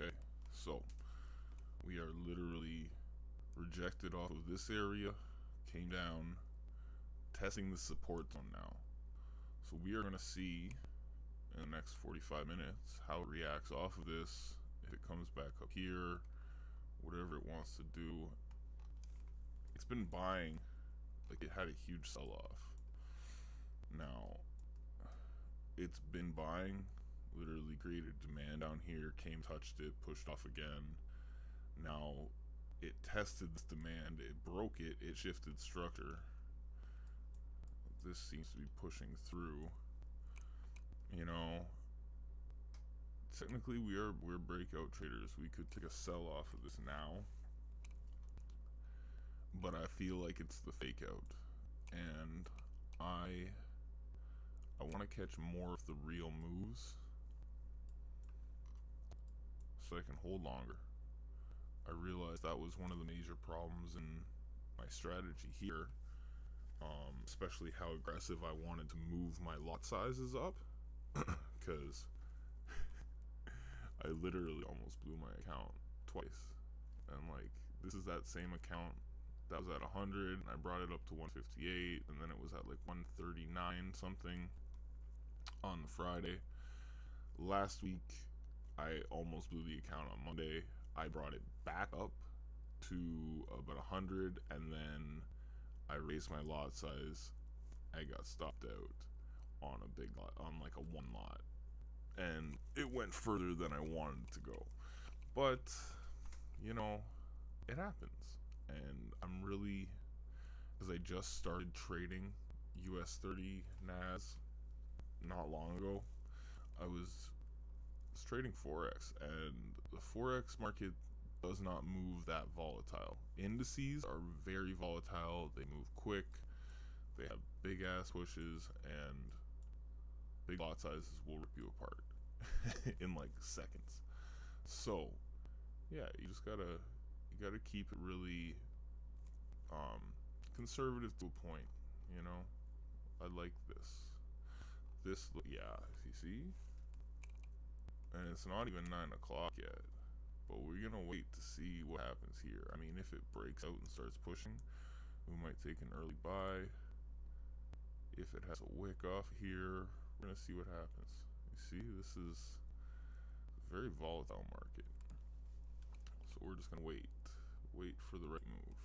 Okay, so we are literally rejected off of this area, came down, testing the support zone now. So we are going to see in the next 45 minutes how it reacts off of this, if it comes back up here, whatever it wants to do. It's been buying, like it had a huge sell-off. Now, it's been buying, literally created demand down here, came, touched it, pushed off again. Now, it tested this demand, it broke it, it shifted structure. This seems to be pushing through. You know, technically we're breakout traders. We could take a sell off of this now, but I feel like it's the fake out, and I want to catch more of the real moves so I can hold longer. I realized that was one of the major problems in my strategy here, especially how aggressive I wanted to move my lot sizes up, because I literally almost blew my account twice. And like, this is that same account that was at 100, and I brought it up to 158, and then it was at like 139 something on the Friday. Last week, I almost blew the account on Monday. I brought it back up to about 100, and then I raised my lot size. I got stopped out on a big lot, on like a one lot, and it went further than I wanted to go. But you know, it happens, and I'm really, because I just started trading US30 NAS not long ago. I was trading Forex, and the Forex market does not move that volatile. Indices are very volatile, they move quick, they have big ass pushes, and big lot sizes will rip you apart in like seconds. So yeah, you just gotta keep it really conservative to a point, you know. I like this, yeah, you see, and it's not even 9 o'clock yet, but we're gonna wait to see what happens here. I mean, if it breaks out and starts pushing, we might take an early buy. If it has a wick off here, we're gonna see what happens. You see, this is a very volatile market, so we're just gonna wait for the right move.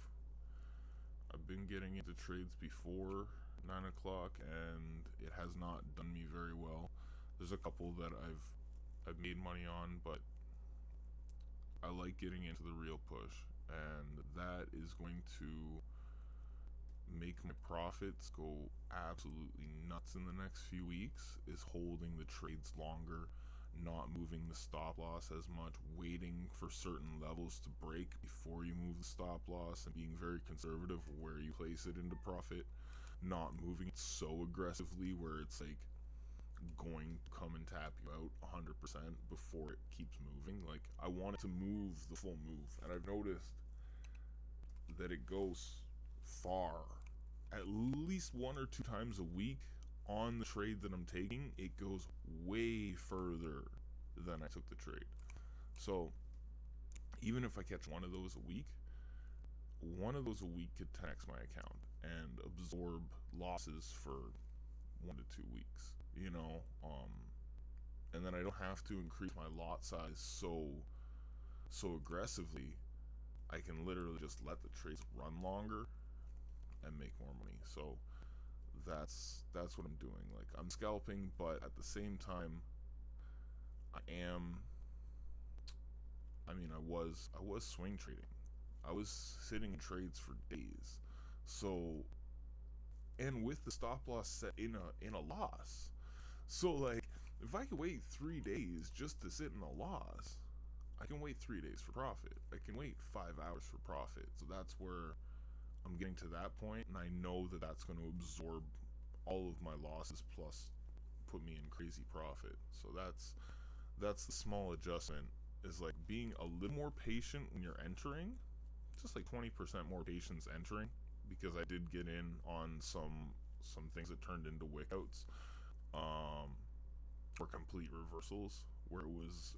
I've been getting into trades before 9 o'clock, and it has not done me very well. There's a couple that I've made money on, but I like getting into the real push, and that is going to make my profits go absolutely nuts in the next few weeks, is holding the trades longer, not moving the stop loss as much, waiting for certain levels to break before you move the stop loss, and being very conservative where you place it into profit, not moving it so aggressively where it's like going to come and tap you out 100% before it keeps moving. Like, I want it to move the full move, and I've noticed that it goes far, at least 1 or 2 times a week on the trade that I'm taking. It goes way further than I took the trade. So even if I catch one of those a week could 10x my account and absorb losses for 1 to 2 weeks, you know. And then I don't have to increase my lot size so aggressively. I can literally just let the trades run longer and make more money. So that's what I'm doing. Like, I'm scalping, but at the same time, I was swing trading. I was sitting in trades for days. So, and with the stop loss set in a loss. So like, if I could wait 3 days just to sit in a loss, I can wait 3 days for profit. I can wait 5 hours for profit. So that's where I'm getting to that point, and I know that that's going to absorb all of my losses plus put me in crazy profit. So that's the small adjustment, is like being a little more patient when you're entering, just like 20% more patience entering, because I did get in on some things that turned into wickouts, or complete reversals, where it was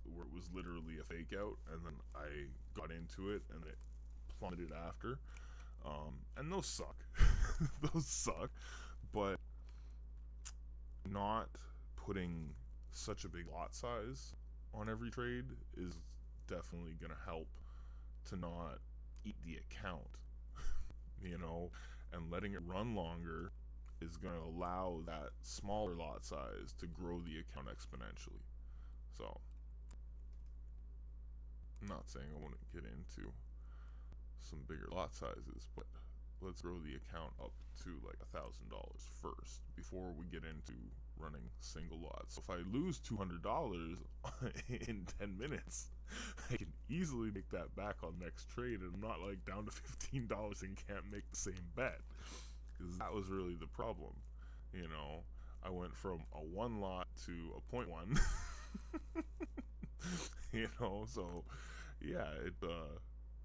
literally a fake out, and then I got into it and it plummeted after. And those suck. Those suck. But not putting such a big lot size on every trade is definitely going to help to not eat the account, you know, and letting it run longer is going to allow that smaller lot size to grow the account exponentially. So, I'm not saying I want to get into some bigger lot sizes, but let's grow the account up to like $1,000 first before we get into running single lots. So if I lose $200 in 10 minutes, I can easily make that back on next trade, and I'm not like down to $15 and can't make the same bet, because that was really the problem. You know, I went from a 1 lot to a 0.1. You know, so yeah,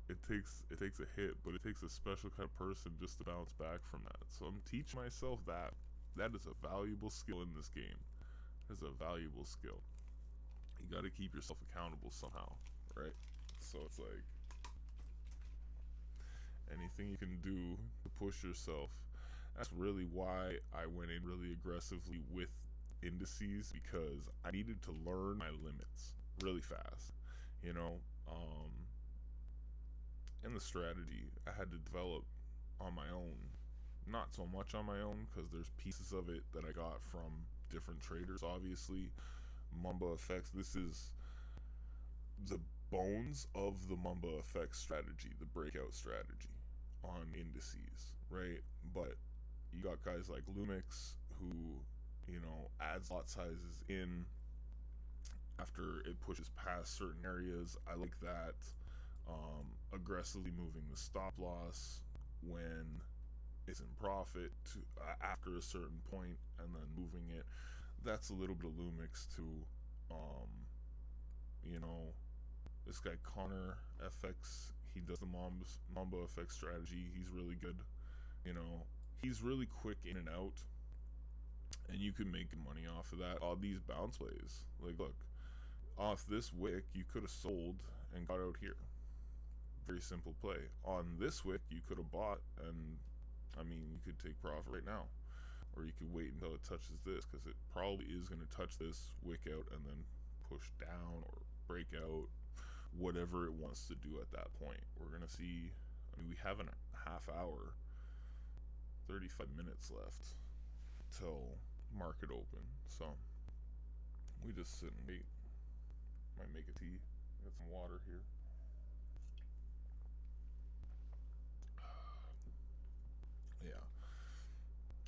it takes a hit, but it takes a special kind of person just to bounce back from that. So I'm teaching myself that is a valuable skill in this game. It's a valuable skill. You got to keep yourself accountable somehow, right? So it's like anything you can do to push yourself. That's really why I went in really aggressively with indices, because I needed to learn my limits really fast, you know. And the strategy I had to develop on my own. Not so much on my own, because there's pieces of it that I got from different traders, obviously. Mamba effects, this is the bones of the Mamba effects strategy, the breakout strategy on indices, right? But you got guys like Lumix who, you know, adds lot sizes in after it pushes past certain areas. I like that. Aggressively moving the stop loss when it's in profit to after a certain point, and then moving it. That's a little bit of Lumix to, you know, this guy Connor FX. He does the Mamba FX strategy. He's really good. You know, he's really quick in and out, and you can make money off of that. All these bounce plays, like look, off this wick, you could have sold and got out here. Very simple play. On this wick, you could have bought, and I mean, you could take profit right now, or you could wait until it touches this, because it probably is going to touch this wick out and then push down or break out, whatever it wants to do at that point. We're going to see. I mean, we have a half hour, 35 minutes left till market open, so we just sit and wait. Might make a tea, get some water here. Yeah.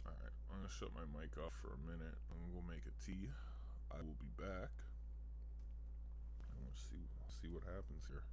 Alright, I'm gonna shut my mic off for a minute. I'm gonna go make a tea. I will be back. I want to see what happens here.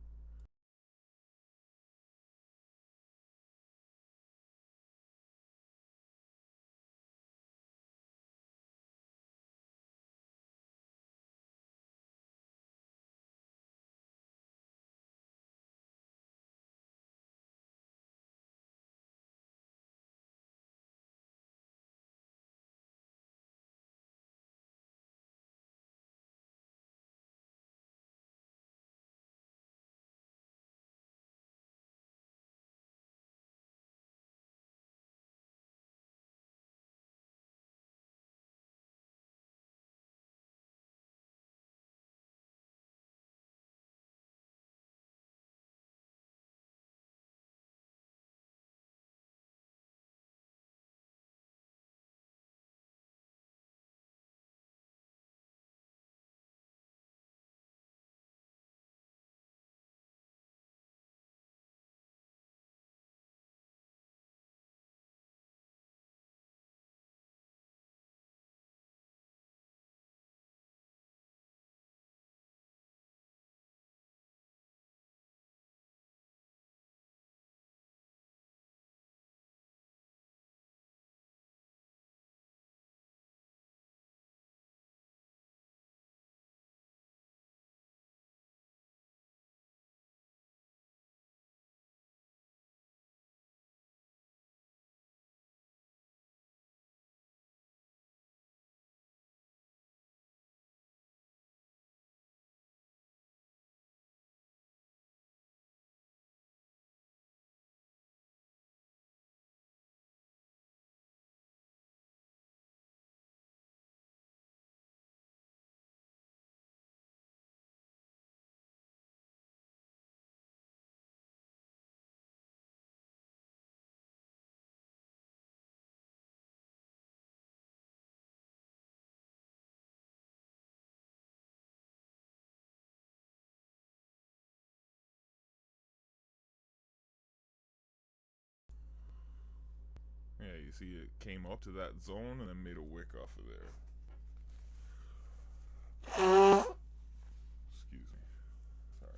see it came up to that zone and then made a wick off of there. Excuse me. Sorry.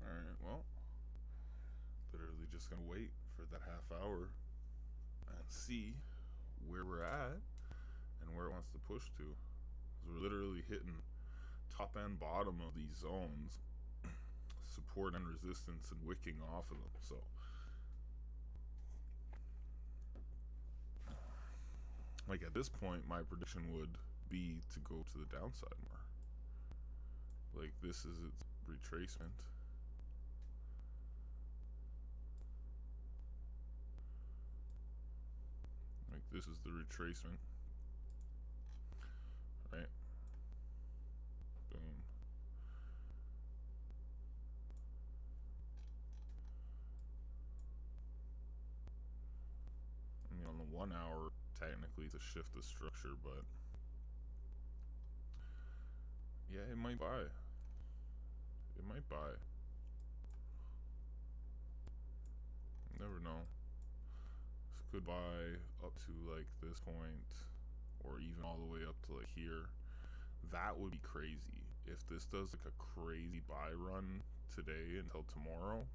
Alright, well, literally just gonna wait for that half hour and see where we're at and where it wants to push to. 'Cause we're literally hitting top and bottom of these zones, support and resistance, and wicking off of them. So like at this point, my prediction would be to go to the downside more. Like this is its retracement. Like this is the retracement, right? Boom. I mean, on the 1 hour, technically to shift the structure, but yeah, it might buy. It might buy. Never know. This could buy up to like this point, or even all the way up to like here. That would be crazy. If this does like a crazy buy run today until tomorrow,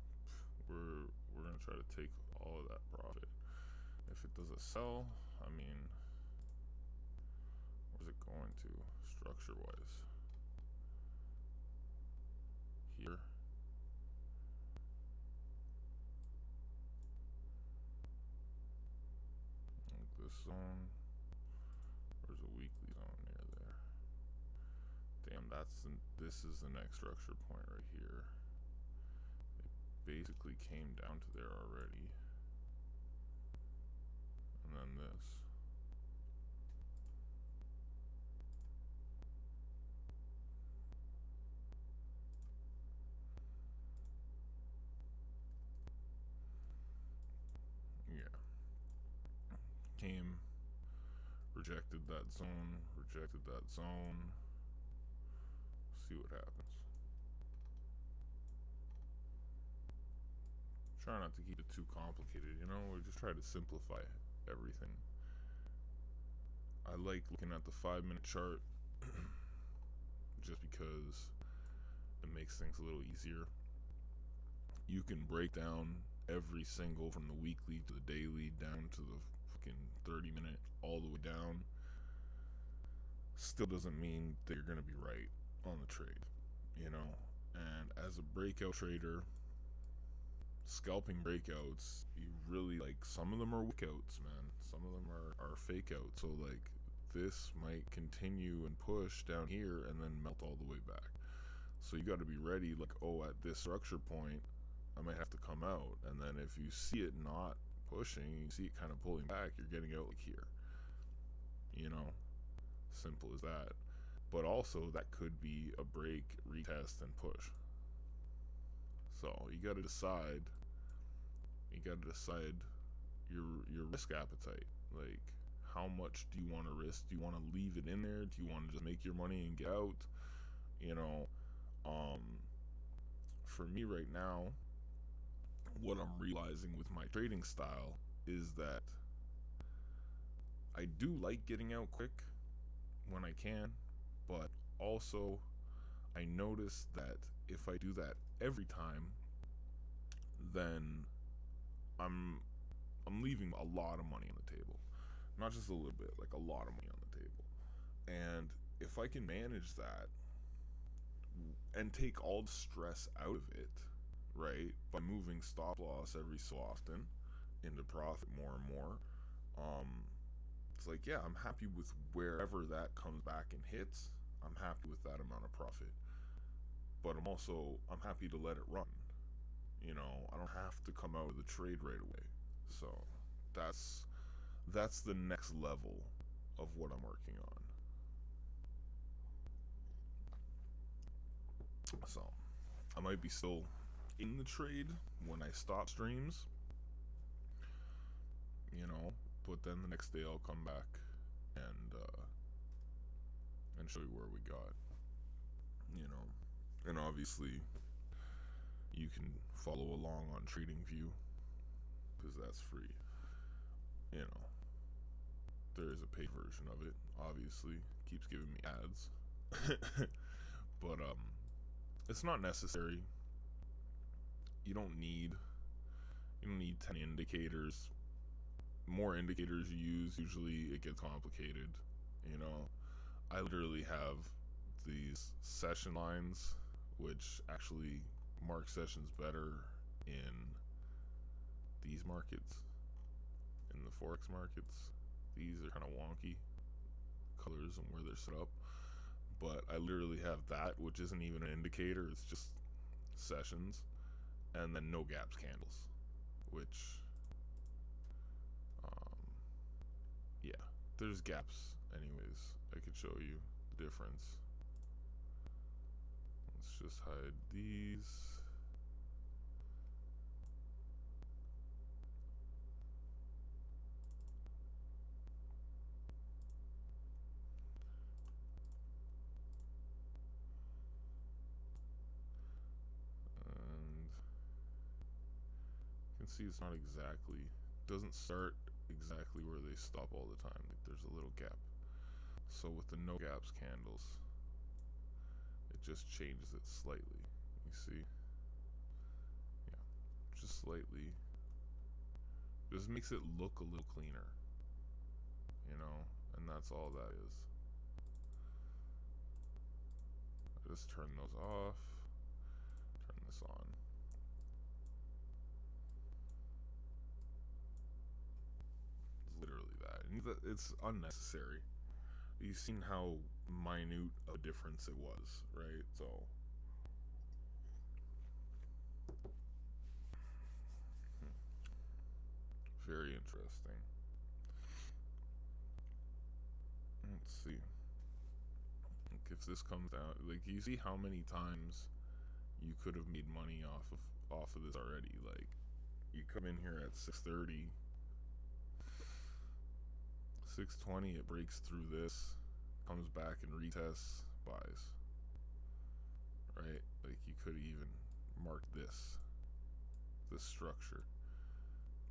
we're gonna try to take all of that profit. If it does a sell, I mean, where's it going to structure wise? Here. Like this zone. There's a weekly zone near there. Damn, this is the next structure point right here. It basically came down to there already. And then this. Yeah. Came, rejected that zone, see what happens. Try not to keep it too complicated, you know? We just try to simplify everything. I like looking at the 5-minute chart just because it makes things a little easier. You can break down every single from the weekly to the daily down to the fucking 30-minute all the way down. Still doesn't mean that you're gonna be right on the trade, you know? And as a breakout trader, scalping breakouts, you really like, some of them are wickouts, man. Some of them are fake outs. So like this might continue and push down here and then melt all the way back. So you got to be ready, like, oh, at this structure point I might have to come out. And then if you see it not pushing, you see it kind of pulling back, you're getting out like here, you know? Simple as that. But also that could be a break, retest, and push. So you got to decide your risk appetite. Like, how much do you want to risk? Do you want to leave it in there? Do you want to just make your money and get out? You know, for me right now, what I'm realizing with my trading style is that I do like getting out quick when I can, but also I notice that if I do that every time, then I'm leaving a lot of money on the table. Not just a little bit, like a lot of money on the table. And if I can manage that and take all the stress out of it, right, by moving stop loss every so often into profit more and more, it's like, yeah, I'm happy with wherever that comes back and hits. I'm happy with that amount of profit. But I'm happy to let it run. You know, I don't have to come out of the trade right away. So that's the next level of what I'm working on. So I might be still in the trade when I stop streams, you know, but then the next day I'll come back and show you where we got, you know. And obviously you can follow along on TradingView because that's free, you know. There is a paid version of it, obviously. Keeps giving me ads. But it's not necessary. You don't need 10 indicators. More indicators you use, usually it gets complicated, you know. I literally have these session lines which actually mark sessions better in these markets, in the forex markets. These are kind of wonky colors and where they're set up, but I literally have that, which isn't even an indicator, it's just sessions, and then no gaps candles, which yeah, there's gaps anyways. I could show you the difference. Let's just hide these. And you can see it's not exactly, doesn't start exactly where they stop all the time. Like there's a little gap. So with the no gaps candles, it just changes it slightly. You see? Yeah, just slightly. Just makes it look a little cleaner, you know, and that's all that is. I just turn those off, turn this on. It's literally that. And it's unnecessary. You've seen how minute a difference it was, right? So very interesting. Let's see. Like if this comes out, like you see how many times you could have made money off of this already. Like you come in here at 630, 620, it breaks through this, comes back and retests, buys. Right? Like you could have even marked this structure.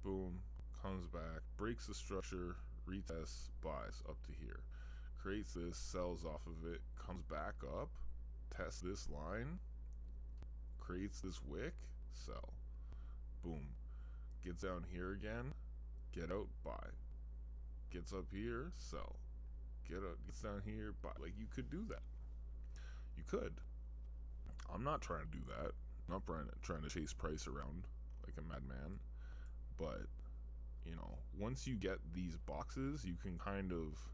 Boom, comes back, breaks the structure, retests, buys up to here. Creates this, sells off of it, comes back up, tests this line, creates this wick, sell. Boom. Gets down here again, get out, buy. Gets up here, sell. Gets down here, buy. Like you could do that. You could. I'm not trying to do that. I'm not trying to chase price around like a madman. But, you know, once you get these boxes, you can kind of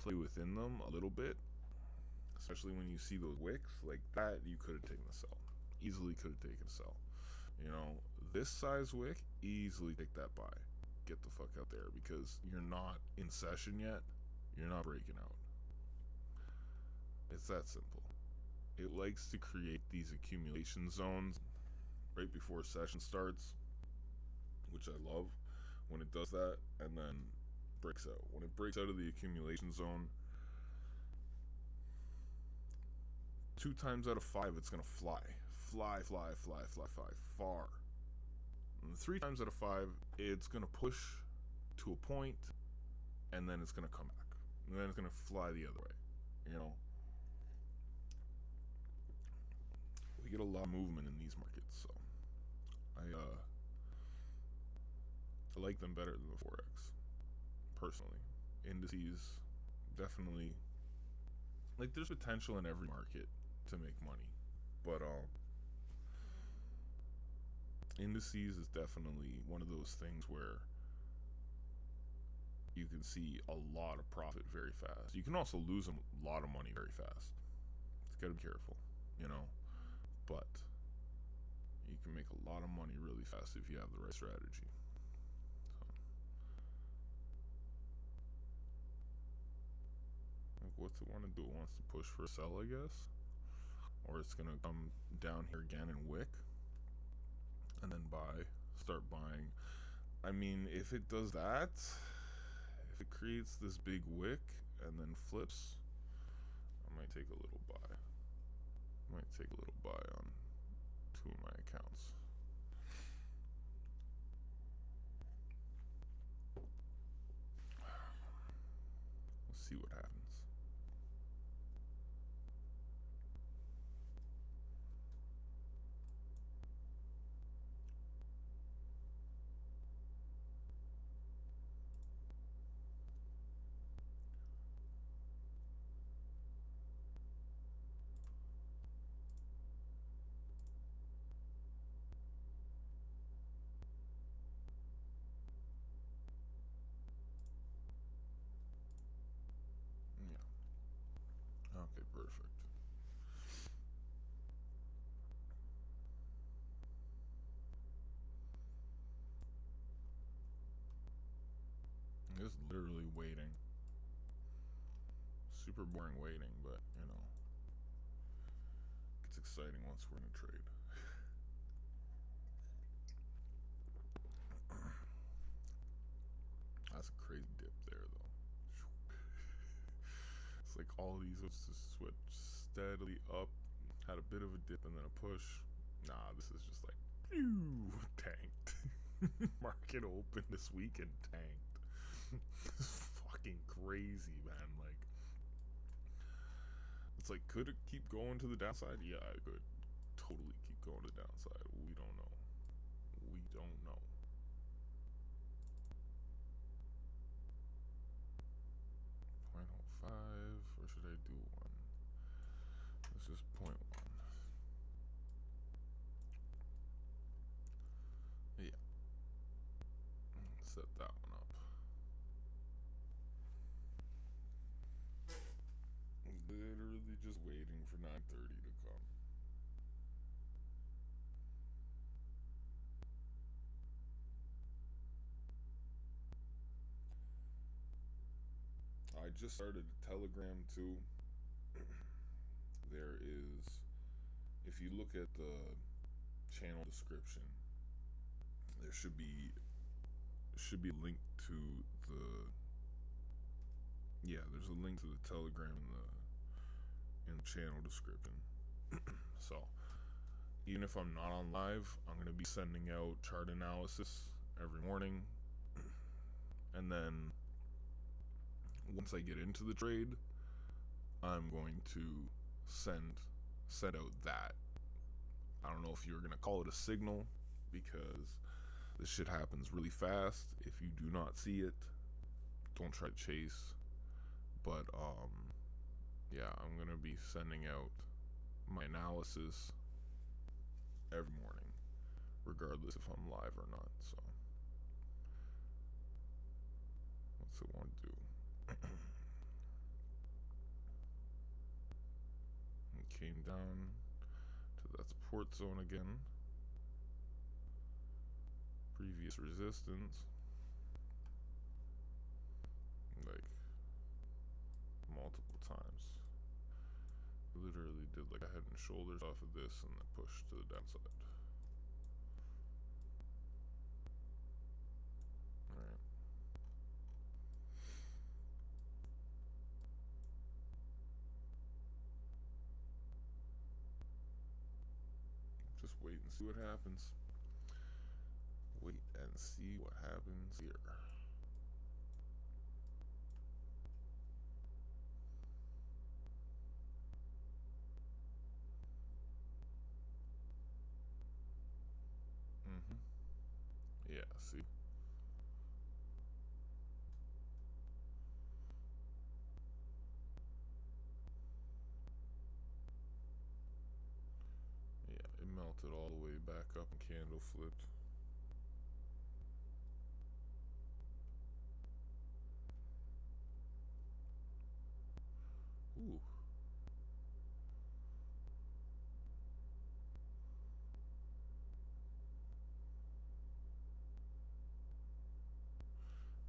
play within them a little bit. Especially when you see those wicks, like that, you could have taken a sell. Easily could have taken a sell. You know, this size wick, easily take that buy. Get the fuck out there because you're not in session yet. You're not breaking out. It's that simple. It likes to create these accumulation zones right before session starts, which I love when it does that, and then breaks out. When it breaks out of the accumulation zone, 2 times out of 5 it's gonna fly far. And 3 times out of 5 it's gonna push to a point, and then it's gonna come back, and then it's gonna fly the other way. You know, we get a lot of movement in these markets, so I like them better than the forex, personally. Indices, definitely, like there's potential in every market to make money, but indices is definitely one of those things where you can see a lot of profit very fast. You can also lose a lot of money very fast. It's gotta be careful, you know, but you can make a lot of money really fast if you have the right strategy. Like what's it want to do? It wants to push for a sell, I guess. or it's gonna come down here again and wick, and then start buying. I mean, if it does that, if it creates this big wick and then flips, I might take a little buy. Might take a little buy on 2 of my accounts. Let's see what happens. Yeah. Okay, perfect. Just literally waiting. Super boring waiting, but you know, it's exciting once we're in a trade. That's a crazy dip there, though. It's like all these was just switch steadily up, had a bit of a dip and then a push. Nah, this is just like, phew, tanked. Market open this week and tanked. It's fucking crazy, man. Like, it's like, could it keep going to the downside? Yeah, it could totally keep going to the downside. We don't know. We don't know. 0.05, or should I do 1? This is 0.1. Yeah. Set that one up. Literally just waiting for 9:30 to come. I just started a Telegram too. There is, if you look at the channel description, there should be linked to the, yeah, there's a link to the Telegram in the channel description. So even if I'm not on live, I'm going to be sending out chart analysis every morning, and then once I get into the trade, I'm going to send out that. I don't know if you're going to call it a signal, because this shit happens really fast. If you do not see it, don't try to chase. But yeah, I'm going to be sending out my analysis every morning, regardless if I'm live or not. So what's it want to do? It came down to that support zone again. Previous resistance. Like multiple times. Literally did like a head and shoulders off of this and then pushed to the downside. Alright. Just wait and see what happens. Wait and see what happens here. Yeah, see? Yeah, it melted all the way back up and candle flipped. Ooh.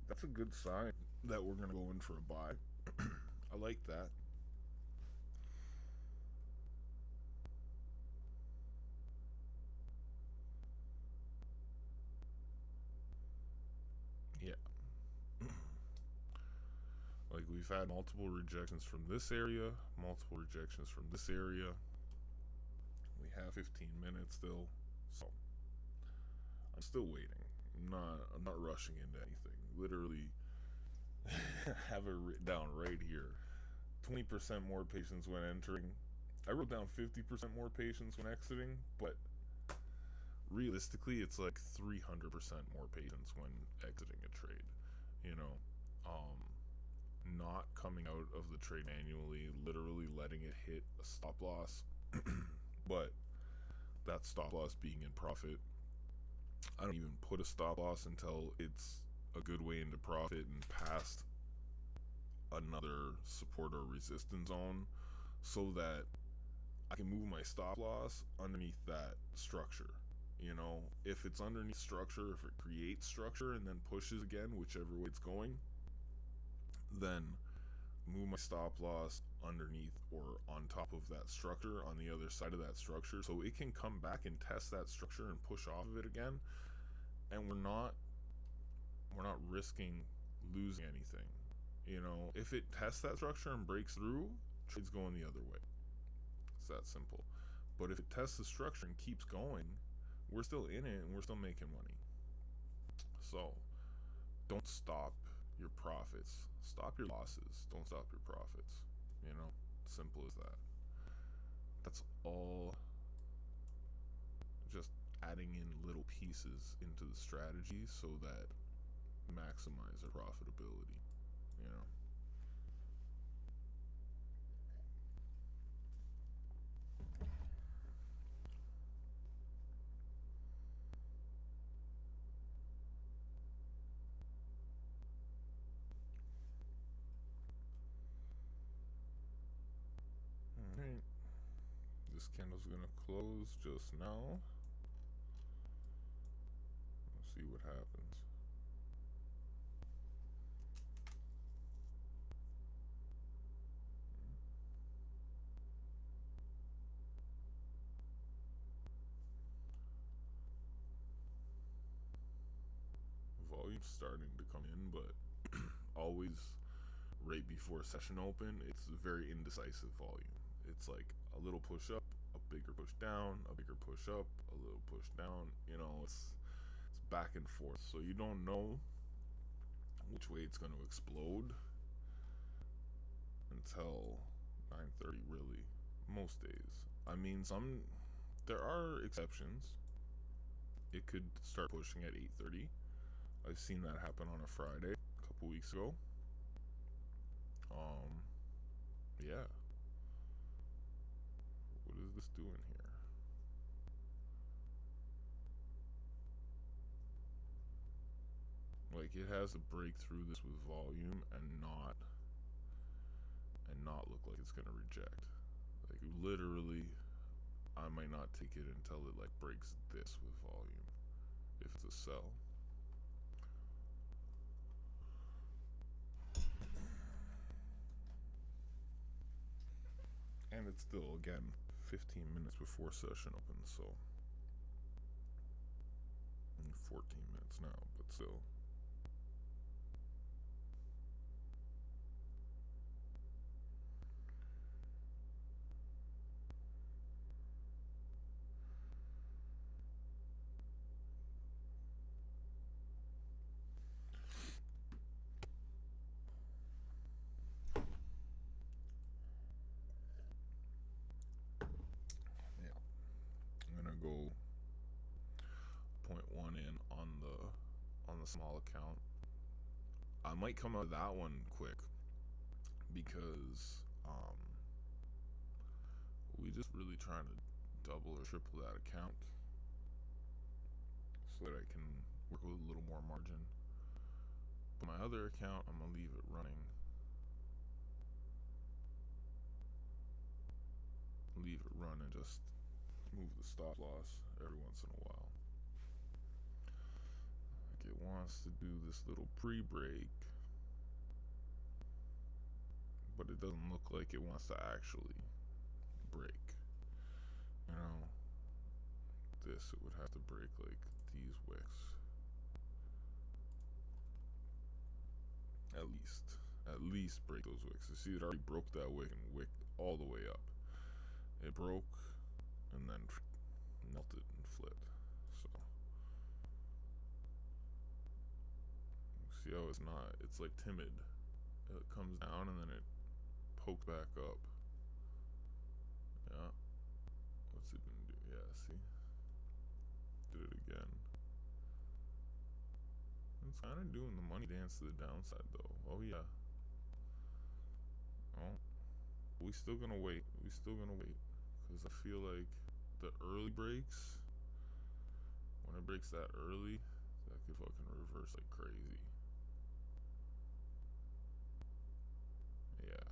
That's a good sign that we're going to go in for a buy. I like that. we've had multiple rejections from this area, multiple rejections from this area. We have 15 minutes still, so I'm still waiting. I'm not rushing into anything. Literally have it written down right here. 20% more patients when entering. I wrote down 50% more patients when exiting, but realistically it's like 300% more patients when exiting a trade. You know, not coming out of the trade manually, literally letting it hit a stop loss, but that stop loss being in profit. I don't even put a stop loss until it's a good way into profit and past another support or resistance zone, so that I can move my stop loss underneath that structure. You know, if it's underneath structure, if it creates structure and then pushes again, whichever way it's going, then move my stop loss underneath or on top of that structure, on the other side of that structure, so it can come back and test that structure and push off of it again, and we're not risking losing anything. You know, if it tests that structure and breaks through, trade's going the other way. It's that simple. But if it tests the structure and keeps going, we're still in it and we're still making money. So don't stop your profits. Stop your losses. Don't stop your profits. You know, simple as that. That's all. Just adding in little pieces into the strategy so that maximize our profitability. You know. Alright. This candle's gonna close just now. Let's see what happens. Volume's starting to come in, but always right before session open, it's a very indecisive volume. It's like a little push up, a bigger push down, a bigger push up, a little push down. You know, it's back and forth, so you don't know which way it's going to explode until 9:30, really, most days. I mean, there are exceptions. It could start pushing at 8:30. I've seen that happen on a Friday a couple weeks ago. Yeah. What is this doing here? Like, it has to break through this with volume and not look like it's gonna reject. Like, literally, I might not take it until it like breaks this with volume, if it's a sell. And it's still, again, 15 minutes before session opens, so 14 minutes now, but still. Yeah, I'm gonna go 0.1 in on the small account. I might come out of that one quick because we just really trying to double or triple that account so that I can work with a little more margin. But my other account, I'm gonna leave it running. Leave it run and just move the stop loss every once in a while. Like, it wants to do this little pre-break, but it doesn't look like it wants to actually break. You know, it would have to break like these wicks, at least. at least break those wicks. You see, it already broke that wick and wicked all the way up. It broke and then melted and flipped. So see how it's not, it's like timid. It comes down and then it pokes back up. Yeah. What's it gonna do? Yeah, see? Did it again. It's kind of doing the money dance to the downside though. Oh yeah. Oh. We still gonna wait. We still gonna wait. Because I feel like the early breaks, when it breaks that early, that could fucking reverse like crazy. Yeah.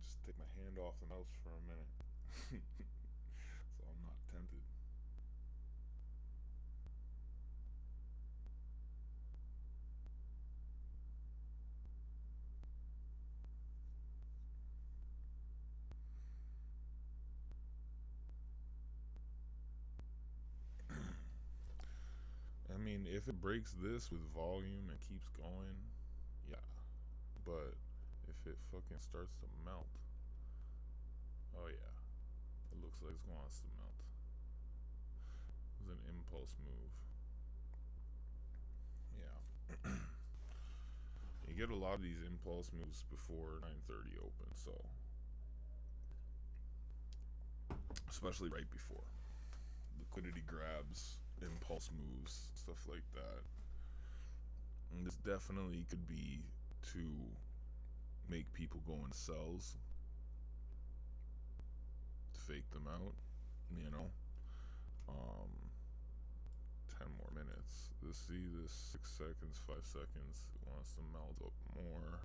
Just take my hand off the mouse for a minute. So I'm not tempted. I mean, if it breaks this with volume and keeps going, yeah. But if it fucking starts to melt, oh yeah. It looks like it wants to melt. It was an impulse move. Yeah. You get a lot of these impulse moves before 9:30 open, so especially right before. Liquidity grabs, impulse moves, stuff like that. And this definitely could be to make people go in sells, to fake them out, you know. Um, 10 more minutes. Let's see this 6 seconds, 5 seconds. It wants to melt up more.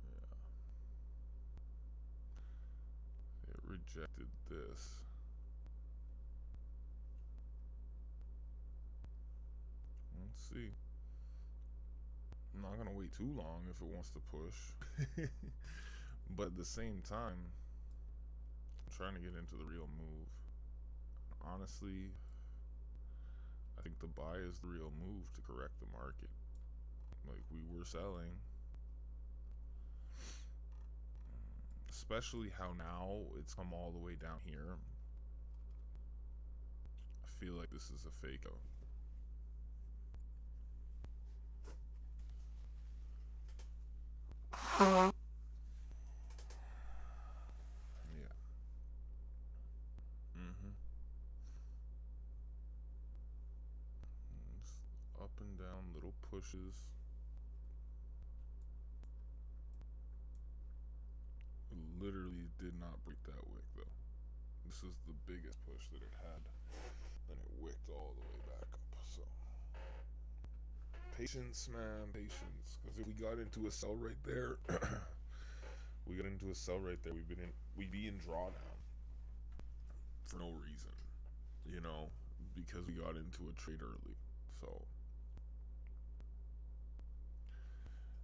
Yeah. It rejected this. Let's see. I'm not gonna wait too long if it wants to push. But at the same time, I'm trying to get into the real move. Honestly, I think the buy is the real move to correct the market. Like, we were selling. Especially how now it's come all the way down here. I feel like this is a fake out. Yeah. It's up and down, little pushes. It literally did not break that wick though. This is the biggest push that it had. Then it wicked all the way back up. So patience, man, patience. Because if we got into a sell right there, we got into a sell right there. We'd be in drawdown for no reason, you know, because we got into a trade early. So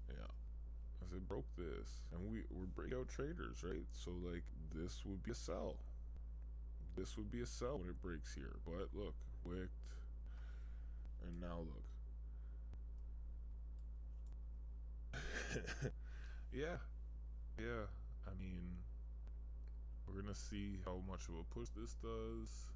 yeah, because it broke this, and we're breakout traders, right? So like this would be a sell. This would be a sell when it breaks here. But look, wicked, and now look. Yeah, yeah. I mean, we're gonna see how much of a push this does.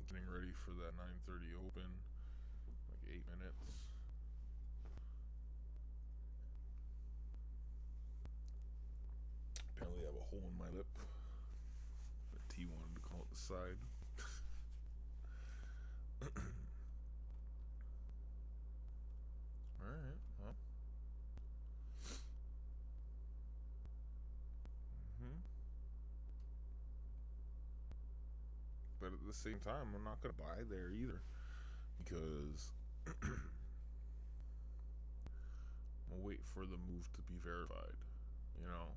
Getting ready for that 9:30 open, like 8 minutes. Apparently, I have a hole in my lip. The T wanted to call it the side. Alright, well. But at the same time, I'm not going to buy there either. Because I'm wait for the move to be verified, you know?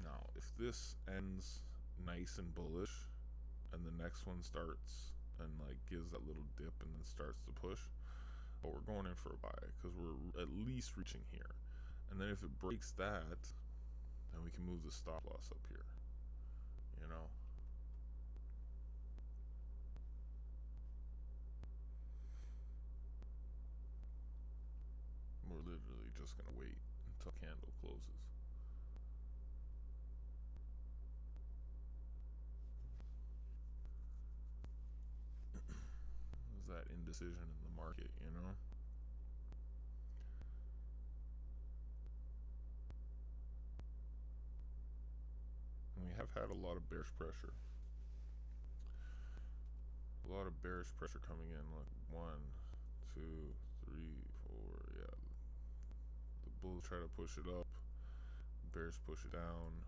Now, if this ends nice and bullish, and the next one starts and like gives that little dip and then starts to push, but we're going in for a buy because we're at least reaching here. And then if it breaks that, then we can move the stop loss up here, you know? We're literally just gonna wait until candle closes. There's that indecision in the market, you know? And we have had a lot of bearish pressure. A lot of bearish pressure coming in. Look, 1, 2, 3, 4. Yeah. The bulls try to push it up. Bears push it down.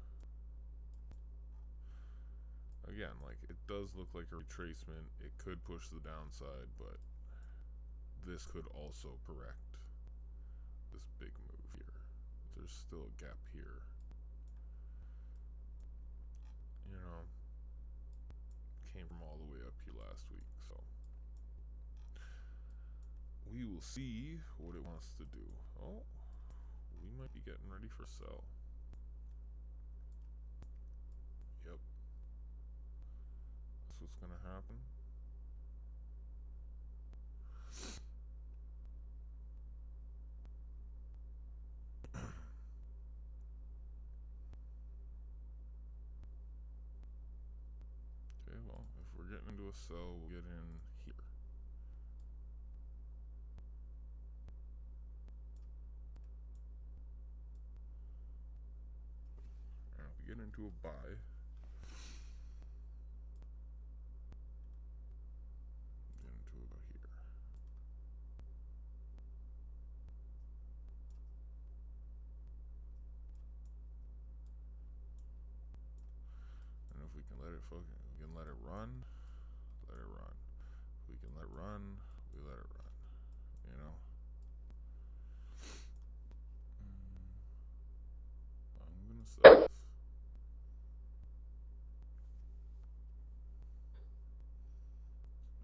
Again, like, it does look like a retracement. It could push the downside, but this could also correct this big move here. There's still a gap here. You know, came from all the way up here last week, so we will see what it wants to do. Oh, we might be getting ready for sell. Yep. That's what's gonna happen. Okay, well, if we're getting into a sell, we'll get in here. And if we get into a buy, get into about here. And if we can let it focus, we can let it run, let it run. If we can let it run, we let it run. You know? I'm gonna sell this.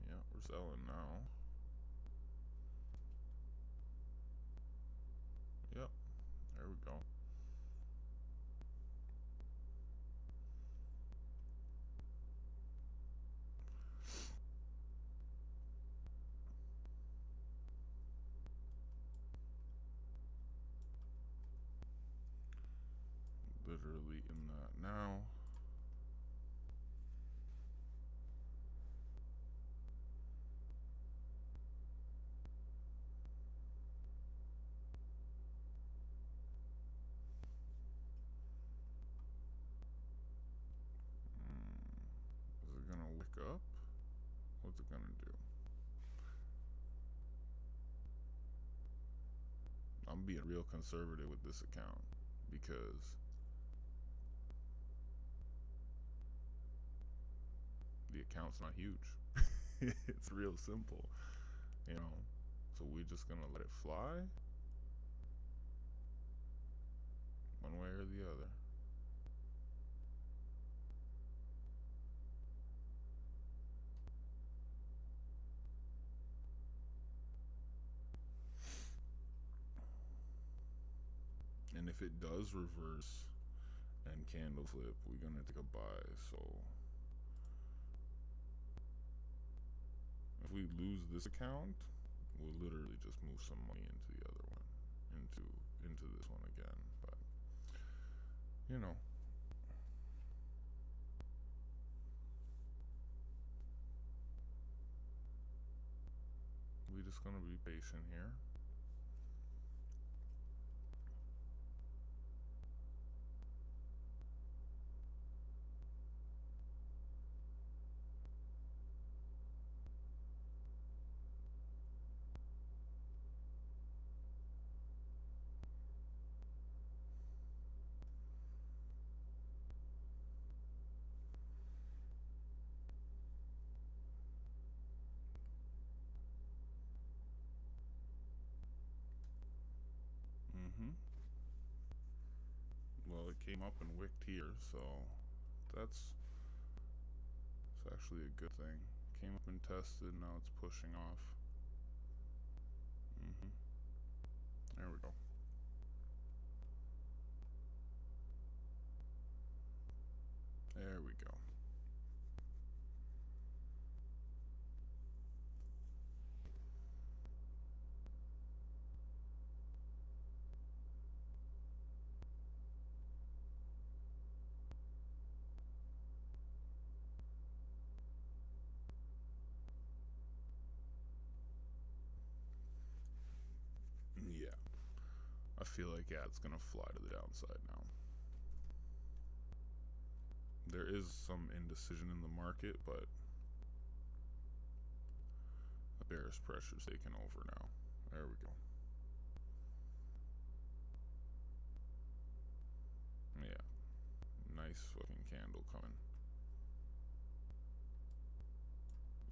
Yeah, we're selling now. Yep, there we go. Literally in that now. Is it gonna wake up? What's it gonna do? I'm being real conservative with this account because the account's not huge. It's real simple, you know. So we're just gonna let it fly one way or the other. And if it does reverse and candle flip, we're gonna take a buy. So if we lose this account, we'll literally just move some money into the other one, into this one again. But you know, we're just gonna be patient here. came up and wicked here, so that's actually a good thing. Came up and tested, now it's pushing off. There we go. There we go. Yeah. I feel like, yeah, it's gonna fly to the downside now. There is some indecision in the market, but the bearish pressure's taking over now. There we go. Yeah. Nice fucking candle coming.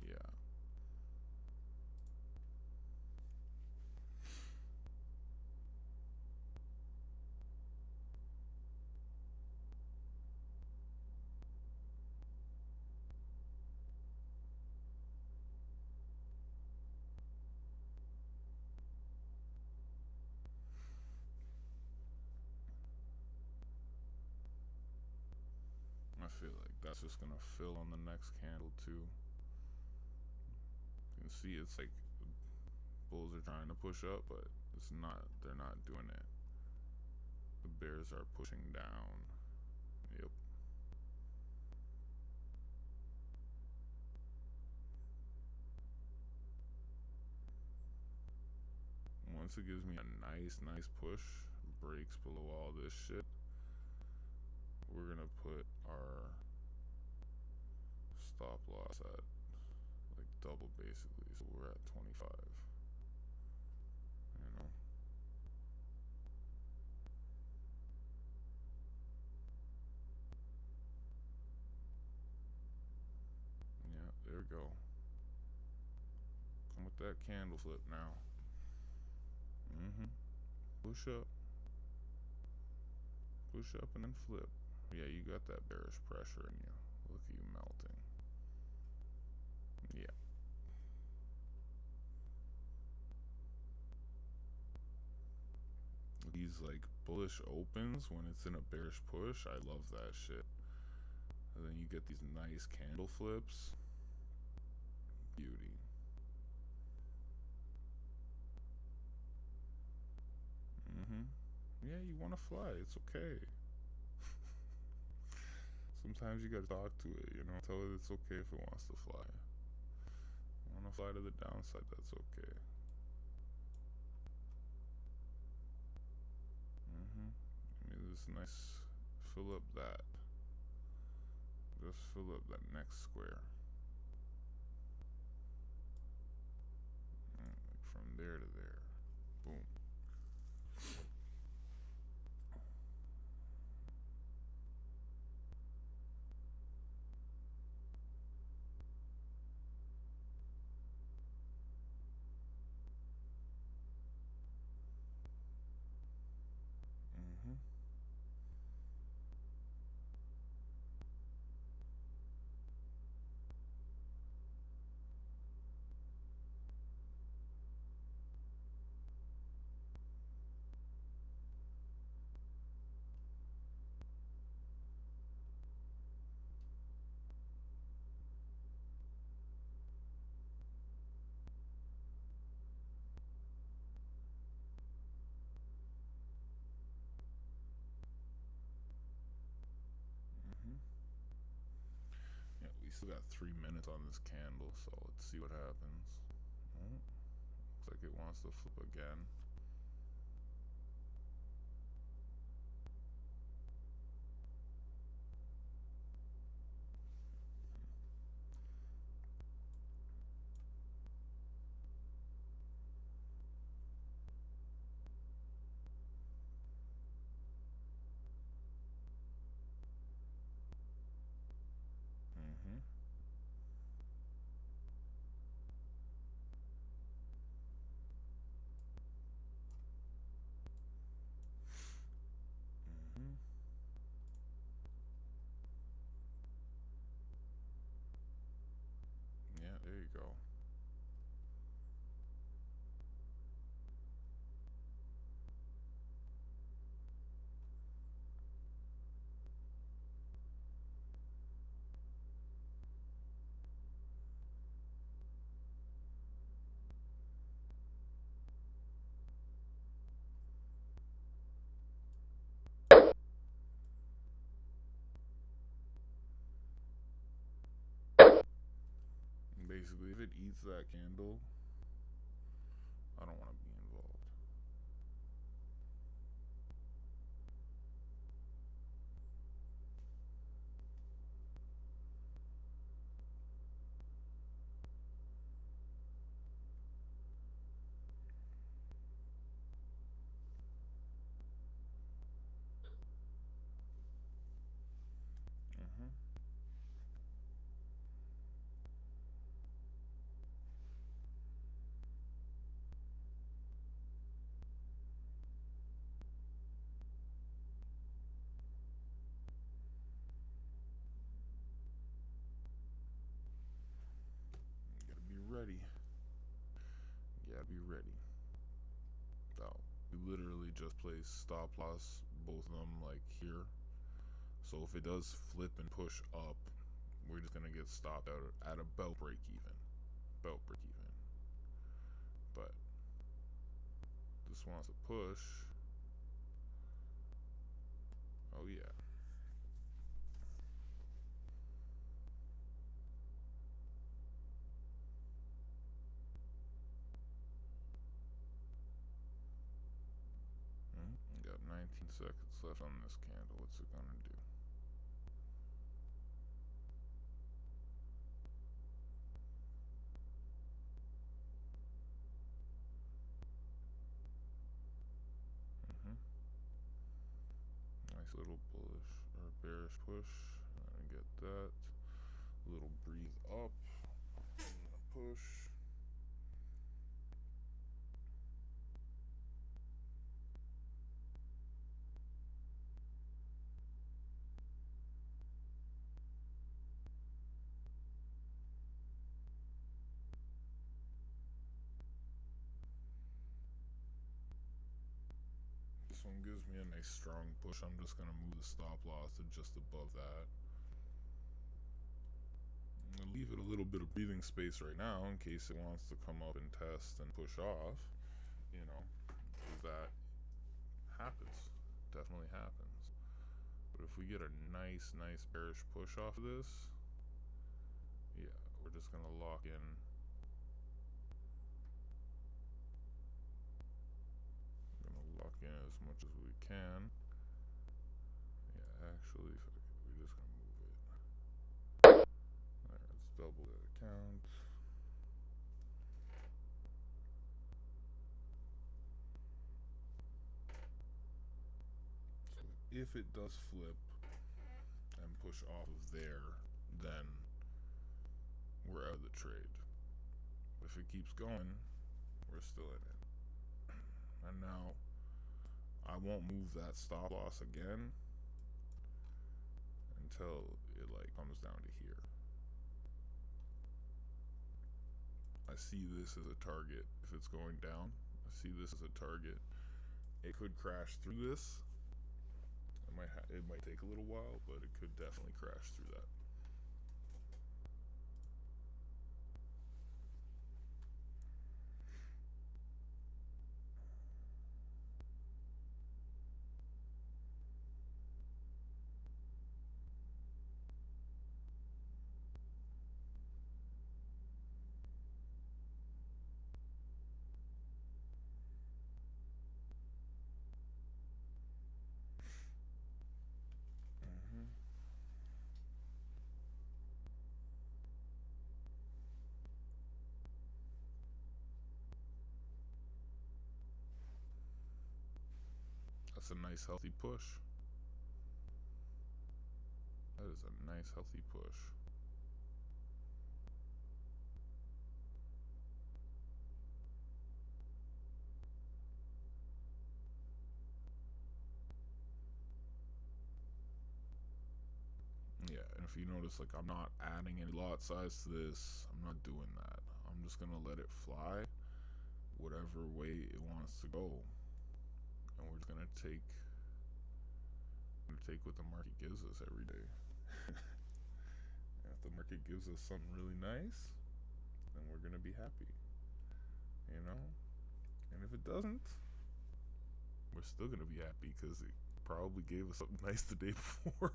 Yeah. I feel like that's just gonna fill on the next candle too. You can see it's like bulls are trying to push up, but it's not. They're not doing it. The bears are pushing down. Yep. Once it gives me a nice push, breaks below all this shit, we're gonna put our stop loss at like double basically, so we're at 25. You know? Yeah, there we go. Come with that candle flip now. Push up. Push up and then flip. Yeah, you got that bearish pressure in you. Look at you melting. Yeah. These like bullish opens when it's in a bearish push, I love that shit. And then you get these nice candle flips. Beauty. Yeah, you want to fly. It's okay. Sometimes you gotta talk to it, you know? Tell it it's okay if it wants to fly. You want to fly to the downside, that's okay. Give me this nice, fill up that. Just fill up that next square. Like from there to there. Boom. Yeah, we still got 3 minutes on this candle, so let's see what happens. Looks like it wants to flip again. go. Basically, if it eats that candle, I don't want to be involved. Mm-hmm. You gotta be ready. You gotta be ready. So, we literally just place stop loss, both of them, like here. So if it does flip and push up, we're just gonna get stopped out at about break even. About break even. But this wants to push. Oh yeah. Got 19 seconds left on this candle. What's it gonna do? Nice little bullish or bearish push. I get that. Little breathe up. Push. This one gives me a nice strong push. I'm just gonna move the stop loss to just above that. I'm gonna leave it a little bit of breathing space right now in case it wants to come up and test and push off. You know, that happens. Definitely happens. But if we get a nice bearish push off of this, yeah, we're just gonna lock in. Lock in as much as we can. Yeah, actually, we're just gonna move it. Alright, let's double that count. So if it does flip and push off of there, then we're out of the trade. If it keeps going, we're still in it. And now I won't move that stop loss again until it like comes down to here. I see this as a target. If it's going down, I see this as a target. It could crash through this. It might take a little while, but it could definitely crash through that. That's a nice healthy push. That is a nice healthy push. Yeah, and if you notice, like, I'm not adding any lot size to this. I'm not doing that. I'm just gonna let it fly whatever way it wants to go, and we're just gonna take what the market gives us every day. And if the market gives us something really nice, then we're gonna be happy, you know. And if it doesn't, we're still gonna be happy because it probably gave us something nice the day before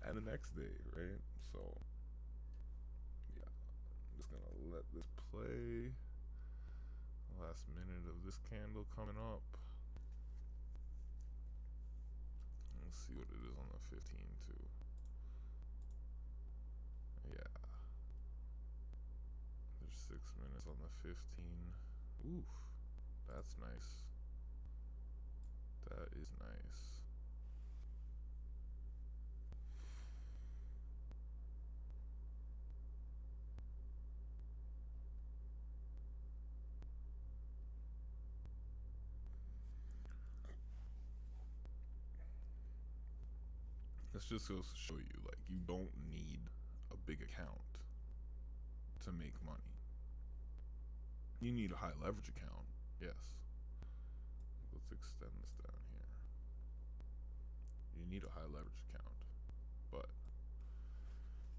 and the next day, right? So yeah, I'm just gonna let this play. Last minute of this candle coming up. Let's see what it is on the 15 too. Yeah, there's 6 minutes on the 15. Oof, that's nice. That is nice. This just goes to show you, like, you don't need a big account to make money. You need a high leverage account, yes. Let's extend this down here. You need a high leverage account, but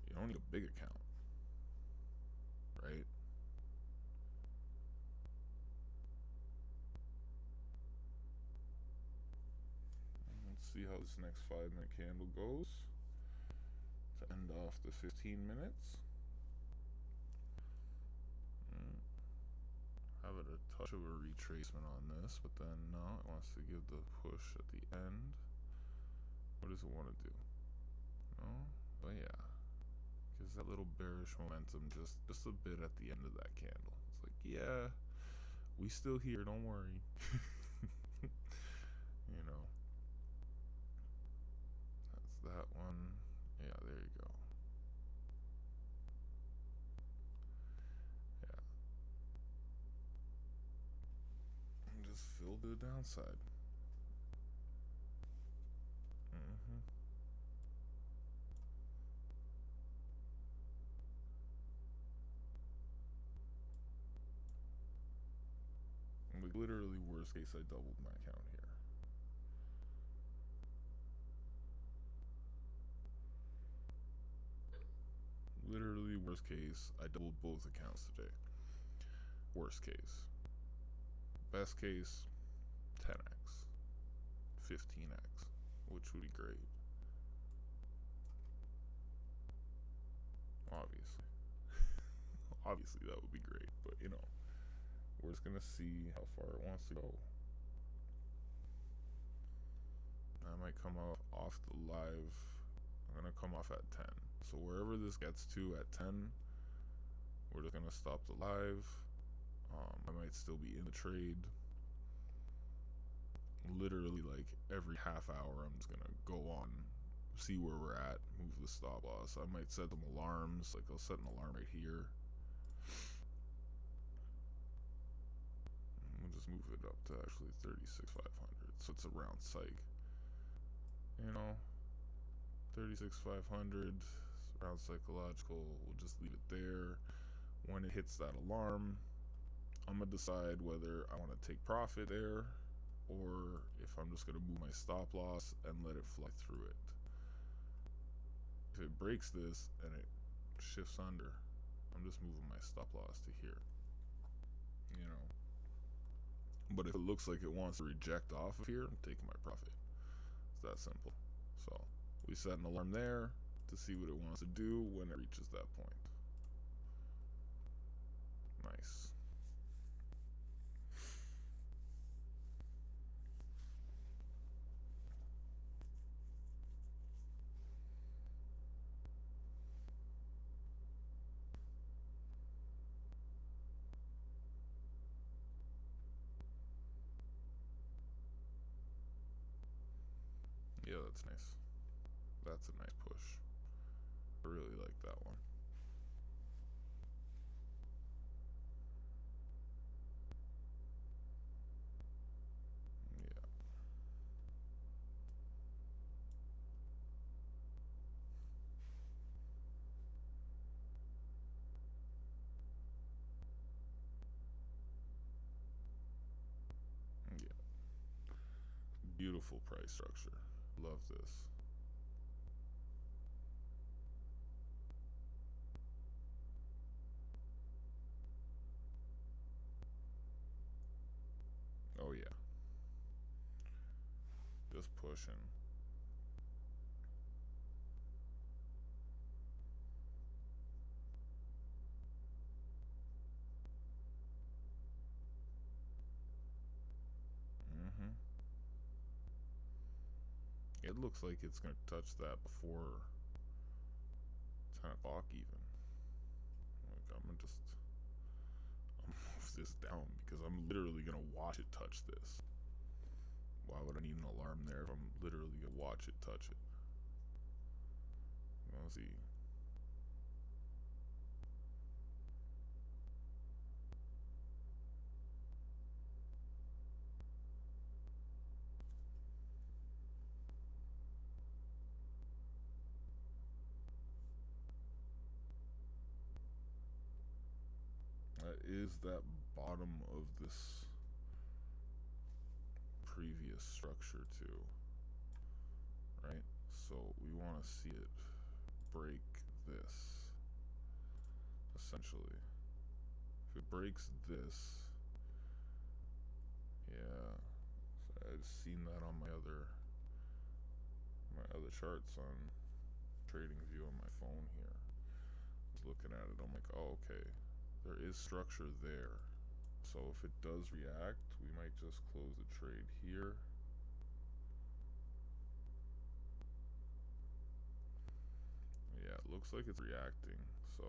you don't need a big account, right? Let's see how this next 5-minute candle goes to end off the 15 minutes. Have it a touch of a retracement on this, but then no, it wants to give the push at the end. What does it want to do? No? Well, yeah. Gives that little bearish momentum just a bit at the end of that candle. It's like, yeah, we still here, don't worry. You know. That's that one. Yeah, there you go. Yeah. And just fill the downside. Like, literally, worst case, I doubled my account here. Literally, worst case, I doubled both accounts today. Worst case. Best case, 10x, 15x, which would be great. Obviously. Obviously, that would be great, but you know, we're just gonna see how far it wants to go. I might come off the live. I'm gonna come off at 10. So wherever this gets to at 10, we're just gonna stop the live. I might still be in the trade. Literally, like, every half hour, I'm just gonna go on, see where we're at, move the stop loss. I might set them alarms. Like, I'll set an alarm right here. We'll just move it up to actually 36,500. So it's around psych. You know, 36,500, around psychological. We'll just leave it there. When it hits that alarm, I'm gonna decide whether I want to take profit there, or if I'm just gonna move my stop loss and let it fly through it. If it breaks this and it shifts under, I'm just moving my stop loss to here. You know. But if it looks like it wants to reject off of here, I'm taking my profit. It's that simple. So we set an alarm there to see what it wants to do when it reaches that point. Nice. Yeah, that's nice. That's a nice push. I really like that one. Yeah. Beautiful price structure. Love this. Oh yeah. Just pushing. It looks like it's going to touch that before 10 o'clock even. Like, I'm going to just move this down because I'm literally going to watch it touch this. Why would I need an alarm there if I'm literally going to watch it touch it? Let's see. That is that bottom of this previous structure too, right? So we want to see it break this, essentially. If it breaks this, yeah, so I've seen that on my other charts on TradingView on my phone here. I was looking at it, I'm like, oh, okay, there is structure there. So if it does react, we might just close the trade here. Yeah, it looks like it's reacting. So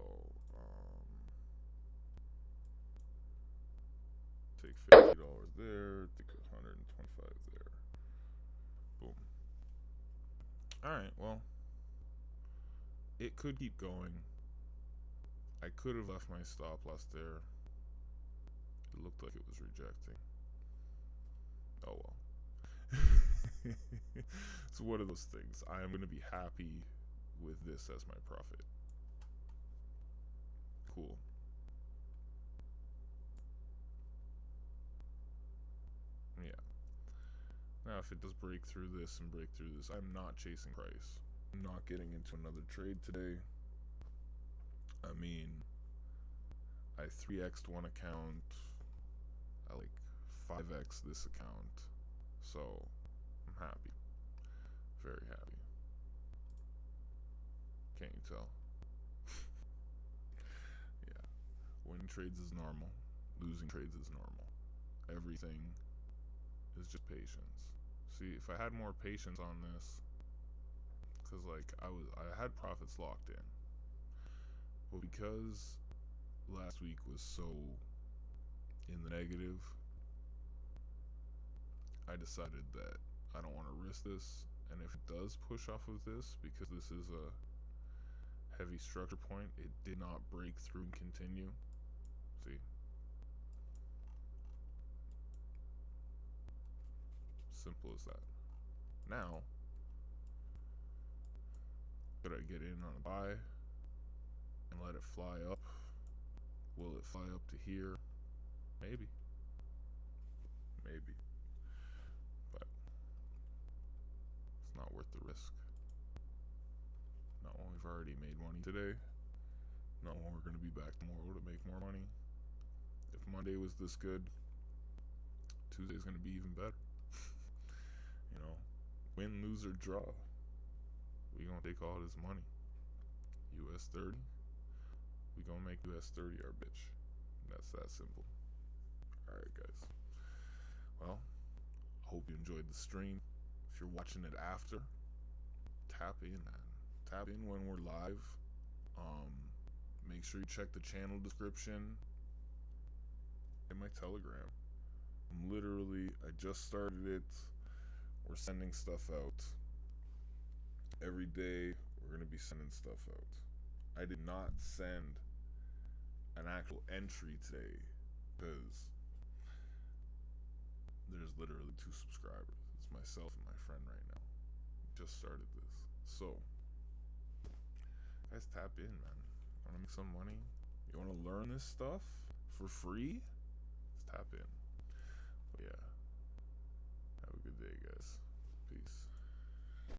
take $50 there, take 125 there. Boom. Alright, well, it could keep going. I could have left my stop loss there. It looked like it was rejecting. Oh well. It's one of those things. I am going to be happy with this as my profit. Cool. Yeah. Now if it does break through this and break through this, I'm not chasing price. I'm not getting into another trade today. I mean, I 3x'd one account. I like 5x this account. So I'm happy. Very happy. Can't you tell? Yeah. Winning trades is normal. Losing trades is normal. Everything is just patience. See, if I had more patience on this, because like I had profits locked in, but because last week was so in the negative, I decided that I don't want to risk this. And if it does push off of this, because this is a heavy structure point, it did not break through and continue. See? Simple as that. Now, could I get in on a buy and let it fly up? Will it fly up to here? Maybe. Maybe. But it's not worth the risk. Not when we've already made money today. Not when we're going to be back tomorrow to make more money. If Monday was this good, Tuesday's going to be even better. You know, win, lose, or draw, we gonna take all this money. US30, we gonna make US30 our bitch. That's that simple. Alright guys, well, I hope you enjoyed the stream. If you're watching it after, tap in, man. Tap in when we're live. Make sure you check the channel description and my Telegram. I just started it. We're sending stuff out. Every day, we're going to be sending stuff out. I did not send an actual entry today because there's literally 2 subscribers. It's myself and my friend right now. We just started this. So, guys, tap in, man. Want to make some money? You want to learn this stuff for free? Just tap in.